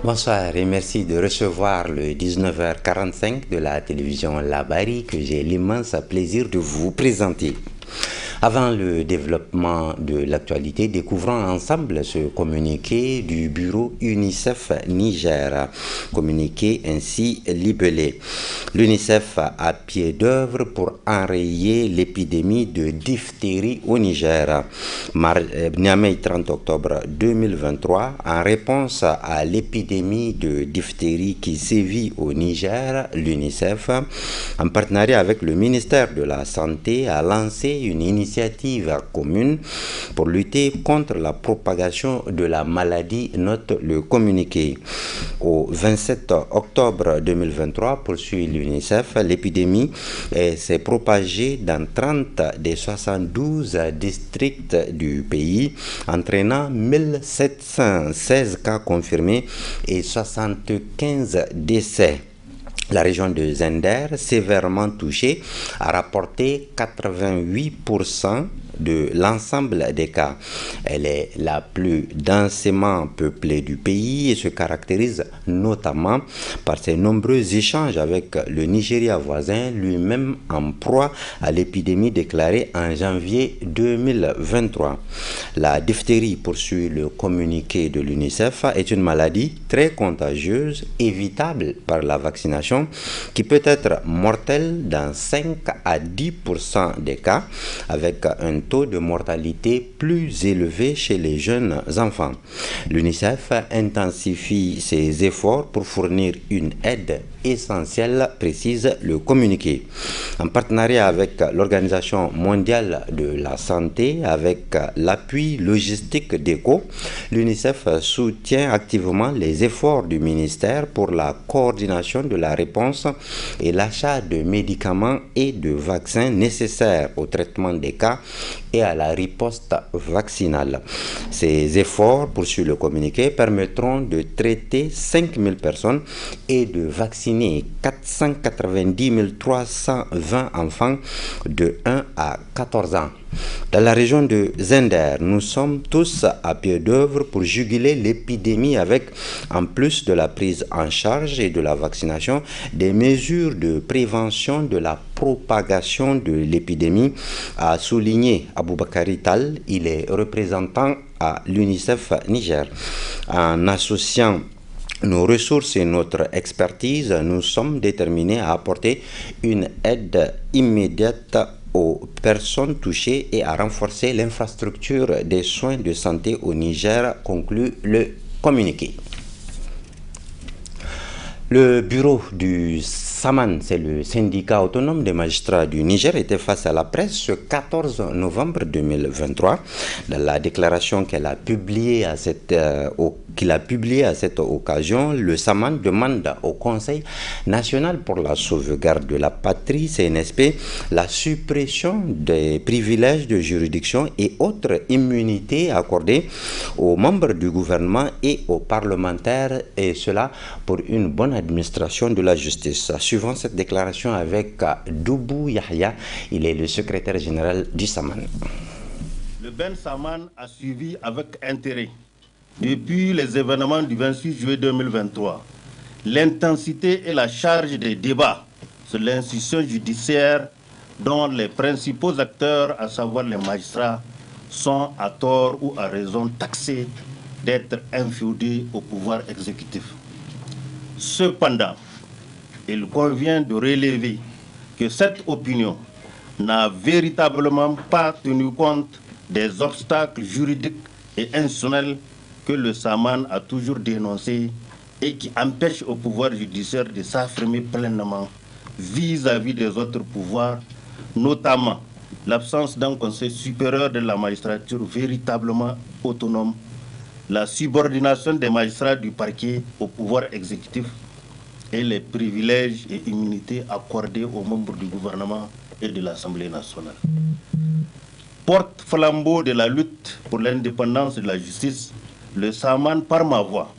Bonsoir et merci de recevoir le 19h45 de la télévision Labari que j'ai l'immense plaisir de vous présenter. Avant le développement de l'actualité, découvrons ensemble ce communiqué du bureau UNICEF Niger, communiqué ainsi libellé. L'UNICEF a pied d'œuvre pour enrayer l'épidémie de diphtérie au Niger. Niamey, 30 octobre 2023, en réponse à l'épidémie de diphtérie qui sévit au Niger, l'UNICEF, en partenariat avec le ministère de la Santé, a lancé une initiative commune pour lutter contre la propagation de la maladie, note le communiqué. Au 27 octobre 2023, poursuit l'UNICEF, l'épidémie s'est propagée dans 30 des 72 districts du pays, entraînant 1716 cas confirmés et 75 décès. La région de Zender, sévèrement touchée, a rapporté 88% de l'ensemble des cas. Elle est la plus densément peuplée du pays et se caractérise notamment par ses nombreux échanges avec le Nigeria voisin, lui-même en proie à l'épidémie déclarée en janvier 2023. La diphtérie, poursuit le communiqué de l'UNICEF, est une maladie très contagieuse, évitable par la vaccination, qui peut être mortelle dans 5 à 10% des cas, avec un taux de mortalité plus élevé chez les jeunes enfants. L'UNICEF intensifie ses efforts pour fournir une aide essentielle, précise le communiqué. En partenariat avec l'Organisation mondiale de la santé, avec l'appui logistique d'ECHO, l'UNICEF soutient activement les efforts du ministère pour la coordination de la réponse et l'achat de médicaments et de vaccins nécessaires au traitement des cas et à la riposte vaccinale. Ces efforts, poursuit le communiqué, permettront de traiter 5000 personnes et de vacciner 490 320 enfants de 1 à 14 ans. Dans la région de Zender, nous sommes tous à pied d'œuvre pour juguler l'épidémie avec, en plus de la prise en charge et de la vaccination, des mesures de prévention de la propagation de l'épidémie, a souligné Aboubakari Tal. Il est représentant à l'UNICEF Niger. En associant nos ressources et notre expertise, nous sommes déterminés à apporter une aide immédiate aux personnes touchées et à renforcer l'infrastructure des soins de santé au Niger, conclut le communiqué. Le bureau du SAMAN, c'est le syndicat autonome des magistrats du Niger, était face à la presse ce 14 novembre 2023. Dans la déclaration qu'il a publiée à cette occasion, le SAMAN demande au Conseil national pour la sauvegarde de la patrie, CNSP, la suppression des privilèges de juridiction et autres immunités accordées aux membres du gouvernement et aux parlementaires, et cela pour une bonne administration de la justice. Suivant cette déclaration avec Doubou Yahya, il est le secrétaire général du SAMAN. Le Ben Saman a suivi avec intérêt, depuis les événements du 28 juillet 2023, l'intensité et la charge des débats sur l'institution judiciaire dont les principaux acteurs, à savoir les magistrats, sont à tort ou à raison taxés d'être inféodés au pouvoir exécutif. Cependant, il convient de relever que cette opinion n'a véritablement pas tenu compte des obstacles juridiques et institutionnels que le SAMAN a toujours dénoncés et qui empêchent au pouvoir judiciaire de s'affirmer pleinement vis-à-vis des autres pouvoirs, notamment l'absence d'un conseil supérieur de la magistrature véritablement autonome, la subordination des magistrats du parquet au pouvoir exécutif et les privilèges et immunités accordés aux membres du gouvernement et de l'Assemblée nationale. Porte-flambeau de la lutte pour l'indépendance de la justice, le SAMAN, par ma voix,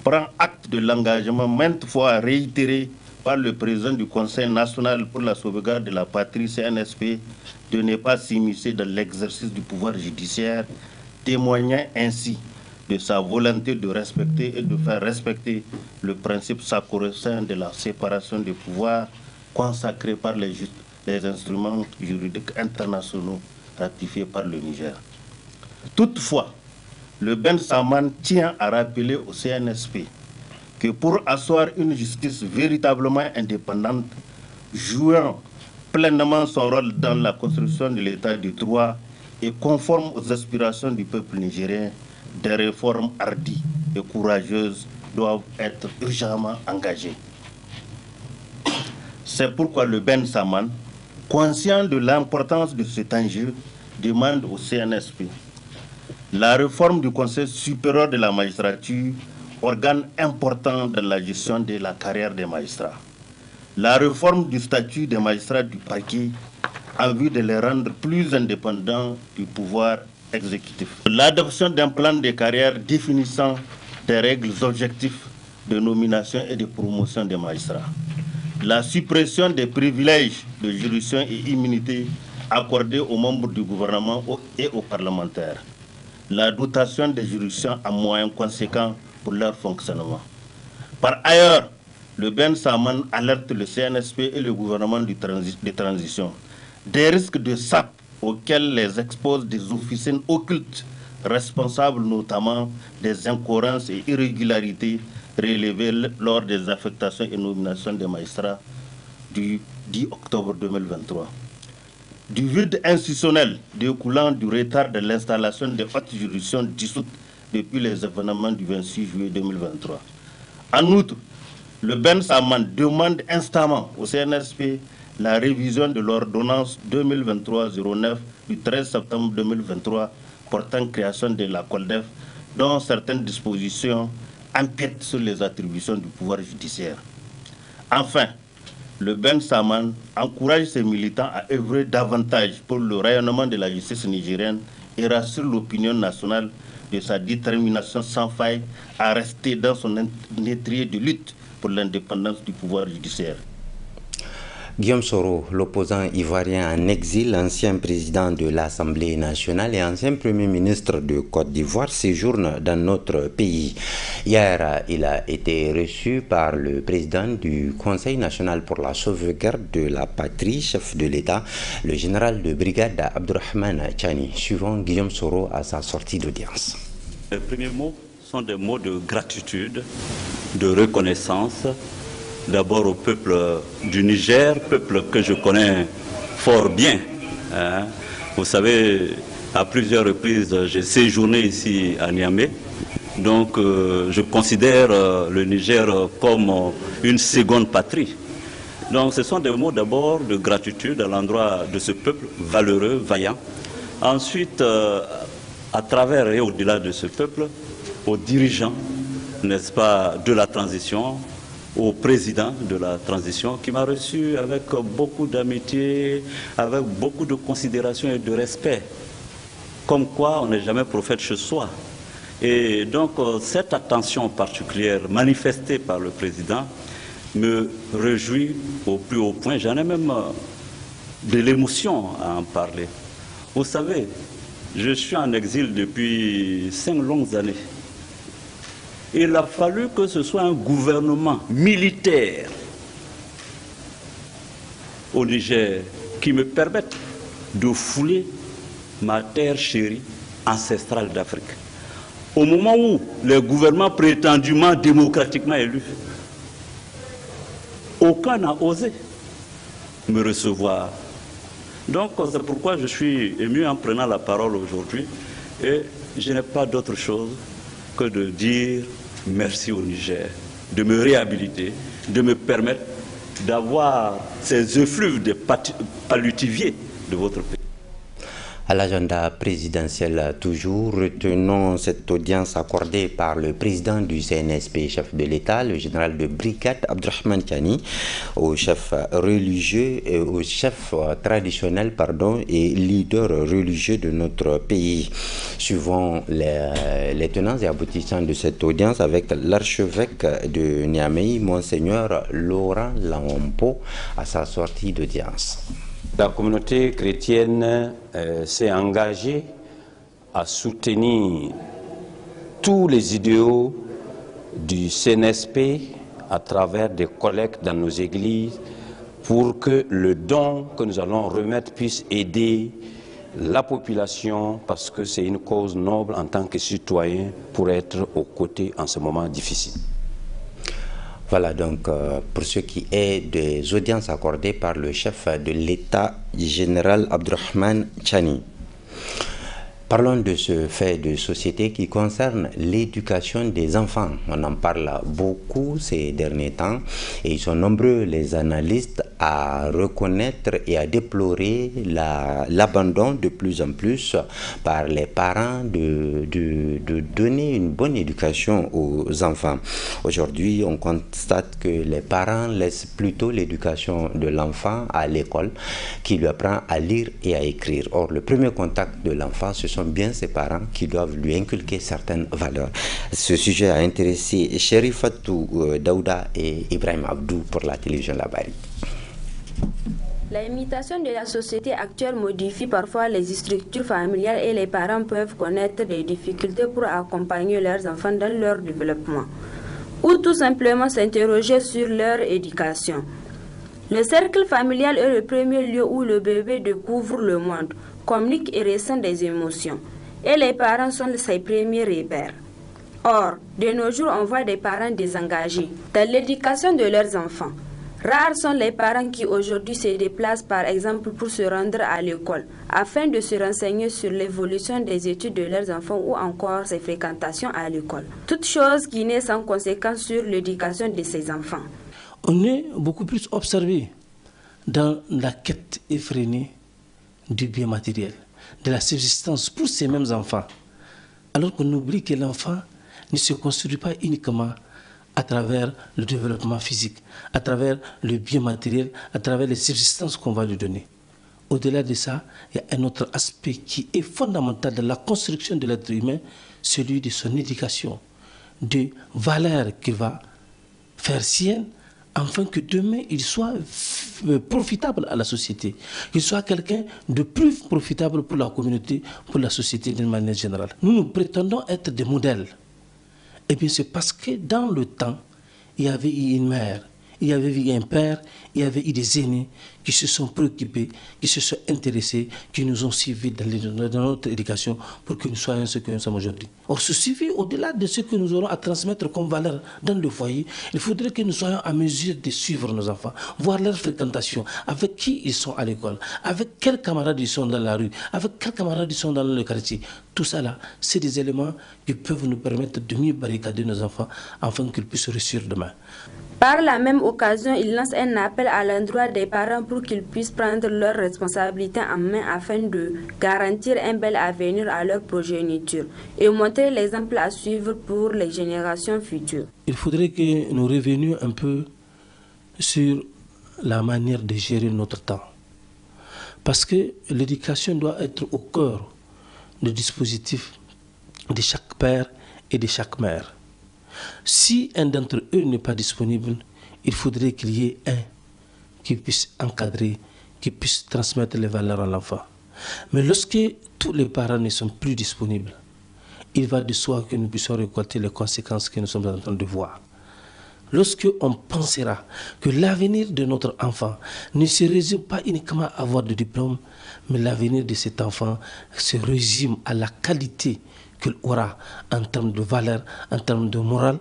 prend acte de l'engagement maintes fois réitéré par le président du Conseil national pour la sauvegarde de la patrie, CNSP, de ne pas s'immiscer dans l'exercice du pouvoir judiciaire, témoignant ainsi de sa volonté de respecter et de faire respecter le principe sacro-saint de la séparation des pouvoirs consacré par les instruments juridiques internationaux ratifiés par le Niger. Toutefois, le Ben Salman tient à rappeler au CNSP que pour asseoir une justice véritablement indépendante, jouant pleinement son rôle dans la construction de l'état de droit et conforme aux aspirations du peuple nigérien, des réformes hardies et courageuses doivent être urgemment engagées. C'est pourquoi le Ben Salman, conscient de l'importance de cet enjeu, demande au CNSP la réforme du Conseil supérieur de la magistrature, organe important dans la gestion de la carrière des magistrats. La réforme du statut des magistrats du parquet en vue de les rendre plus indépendants du pouvoir exécutif. L'adoption d'un plan de carrière définissant des règles objectives de nomination et de promotion des magistrats. La suppression des privilèges de juridiction et immunité accordés aux membres du gouvernement et aux parlementaires. La dotation des juridictions à moyens conséquents pour leur fonctionnement. Par ailleurs, le Ben Salman alerte le CNSP et le gouvernement de transition des risques de sape auxquels les exposent des officines occultes responsables notamment des incohérences et irrégularités relevées lors des affectations et nominations des magistrats du 10 octobre 2023. Du vide institutionnel découlant du retard de l'installation des hautes juridictions dissoutes depuis les événements du 26 juillet 2023. En outre, le Ben Salman demande instamment au CNSP la révision de l'ordonnance 2023-09 du 13 septembre 2023 portant création de la COLDEF, dont certaines dispositions empiètent sur les attributions du pouvoir judiciaire. Enfin, le Ben Salman encourage ses militants à œuvrer davantage pour le rayonnement de la justice nigérienne et rassure l'opinion nationale de sa détermination sans faille à rester dans son étrier de lutte pour l'indépendance du pouvoir judiciaire. Guillaume Soro, l'opposant ivoirien en exil, ancien président de l'Assemblée nationale et ancien premier ministre de Côte d'Ivoire, séjourne dans notre pays. Hier, il a été reçu par le président du Conseil national pour la sauvegarde de la patrie, chef de l'État, le général de brigade Abdourahmane Tchani, suivant Guillaume Soro à sa sortie d'audience. Les premiers mots sont des mots de gratitude, de reconnaissance. D'abord au peuple du Niger, peuple que je connais fort bien. Hein. Vous savez, à plusieurs reprises, j'ai séjourné ici à Niamey. Donc, je considère le Niger comme une seconde patrie. Donc, ce sont des mots d'abord de gratitude à l'endroit de ce peuple valeureux, vaillant. Ensuite, à travers et au-delà de ce peuple, aux dirigeants, n'est-ce pas, de la transition, au président de la transition qui m'a reçu avec beaucoup d'amitié, avec beaucoup de considération et de respect. Comme quoi on n'est jamais prophète chez soi. Et donc cette attention particulière manifestée par le président me réjouit au plus haut point. J'en ai même de l'émotion à en parler. Vous savez, je suis en exil depuis 5 longues années. Il a fallu que ce soit un gouvernement militaire au Niger qui me permette de fouler ma terre chérie ancestrale d'Afrique. Au moment où les gouvernements prétendument démocratiquement élus, aucun n'a osé me recevoir. Donc c'est pourquoi je suis ému en prenant la parole aujourd'hui et je n'ai pas d'autre chose que de dire merci au Niger, de me réhabiliter, de me permettre d'avoir ces effluves de palutivier de votre pays. À l'agenda présidentiel toujours, retenons cette audience accordée par le président du CNSP, chef de l'État, le général de brigade Abdourahmane Tchani, aux chefs religieux et aux chefs traditionnels et leaders religieux de notre pays. Suivons les tenants et aboutissants de cette audience avec l'archevêque de Niamey, Monseigneur Laurent Laompo, à sa sortie d'audience. La communauté chrétienne s'est engagée à soutenir tous les idéaux du CNSP à travers des collectes dans nos églises pour que le don que nous allons remettre puisse aider la population, parce que c'est une cause noble en tant que citoyen pour être aux côtés en ce moment difficile. Voilà donc pour ce qui est des audiences accordées par le chef de l'État général Abdourahmane Tchani. Parlons de ce fait de société qui concerne l'éducation des enfants. On en parle beaucoup ces derniers temps et ils sont nombreux les analystes à reconnaître et à déplorer l'abandon de plus en plus par les parents de donner une bonne éducation aux enfants. Aujourd'hui, on constate que les parents laissent plutôt l'éducation de l'enfant à l'école qui lui apprend à lire et à écrire. Or, le premier contact de l'enfant, ce sont bien ses parents qui doivent lui inculquer certaines valeurs. Ce sujet a intéressé Cherifatou Daouda et Ibrahim Abdou pour la télévision Labari. La imitation de la société actuelle modifie parfois les structures familiales et les parents peuvent connaître des difficultés pour accompagner leurs enfants dans leur développement ou tout simplement s'interroger sur leur éducation. Le cercle familial est le premier lieu où le bébé découvre le monde, communique et ressent des émotions. Et les parents sont ses premiers repères. Or, de nos jours, on voit des parents désengagés dans l'éducation de leurs enfants. Rares sont les parents qui aujourd'hui se déplacent par exemple pour se rendre à l'école afin de se renseigner sur l'évolution des études de leurs enfants ou encore ses fréquentations à l'école. Toute chose qui n'est sans conséquence sur l'éducation de ses enfants. On est beaucoup plus observé dans la quête effrénée du bien matériel, de la subsistance pour ces mêmes enfants. Alors qu'on oublie que l'enfant ne se construit pas uniquement à travers le développement physique, à travers le bien matériel, à travers les subsistances qu'on va lui donner. Au-delà de ça, il y a un autre aspect qui est fondamental dans la construction de l'être humain, celui de son éducation, des valeurs qu'il va faire sienne, afin que demain, il soit profitable à la société, qu'il soit quelqu'un de plus profitable pour la communauté, pour la société d'une manière générale. Nous prétendons être des modèles. Eh bien, c'est parce que dans le temps, il y avait eu une mère, il y avait eu un père, il y avait eu des aînés qui se sont préoccupés, qui se sont intéressés, qui nous ont suivis dans notre éducation pour que nous soyons ce que nous sommes aujourd'hui. Or, ce suivi, au-delà de ce que nous aurons à transmettre comme valeur dans le foyer, il faudrait que nous soyons à mesure de suivre nos enfants, voir leur fréquentation, avec qui ils sont à l'école, avec quels camarades ils sont dans la rue, avec quels camarades ils sont dans le quartier. Tout ça là, c'est des éléments qui peuvent nous permettre de mieux barricader nos enfants afin qu'ils puissent réussir demain. Par la même occasion, il lance un appel à l'endroit des parents pour qu'ils puissent prendre leurs responsabilités en main afin de garantir un bel avenir à leur progéniture et montrer l'exemple à suivre pour les générations futures. Il faudrait que nous revenions un peu sur la manière de gérer notre temps. Parce que l'éducation doit être au cœur du dispositif de chaque père et de chaque mère. Si un d'entre eux n'est pas disponible, il faudrait qu'il y ait un qui puisse encadrer, qui puisse transmettre les valeurs à l'enfant. Mais lorsque tous les parents ne sont plus disponibles, il va de soi que nous puissions récolter les conséquences que nous sommes en train de voir. Lorsque on pensera que l'avenir de notre enfant ne se résume pas uniquement à avoir de diplôme, mais l'avenir de cet enfant se résume à la qualité qu'il aura en termes de valeur, en termes de morale,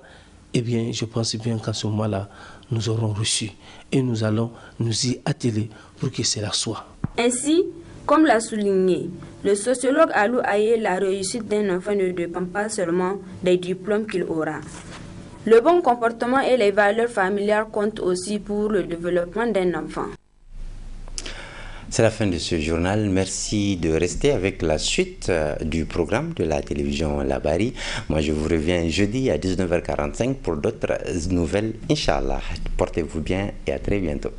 eh bien, je pense bien qu'en ce moment-là, nous aurons reçu et nous allons nous y atteler pour que cela soit. Ainsi, comme l'a souligné le sociologue Alou Aye, la réussite d'un enfant ne dépend pas seulement des diplômes qu'il aura. Le bon comportement et les valeurs familiales comptent aussi pour le développement d'un enfant. C'est la fin de ce journal. Merci de rester avec la suite du programme de la télévision Labari. Moi, je vous reviens jeudi à 19h45 pour d'autres nouvelles. Inch'Allah. Portez-vous bien et à très bientôt.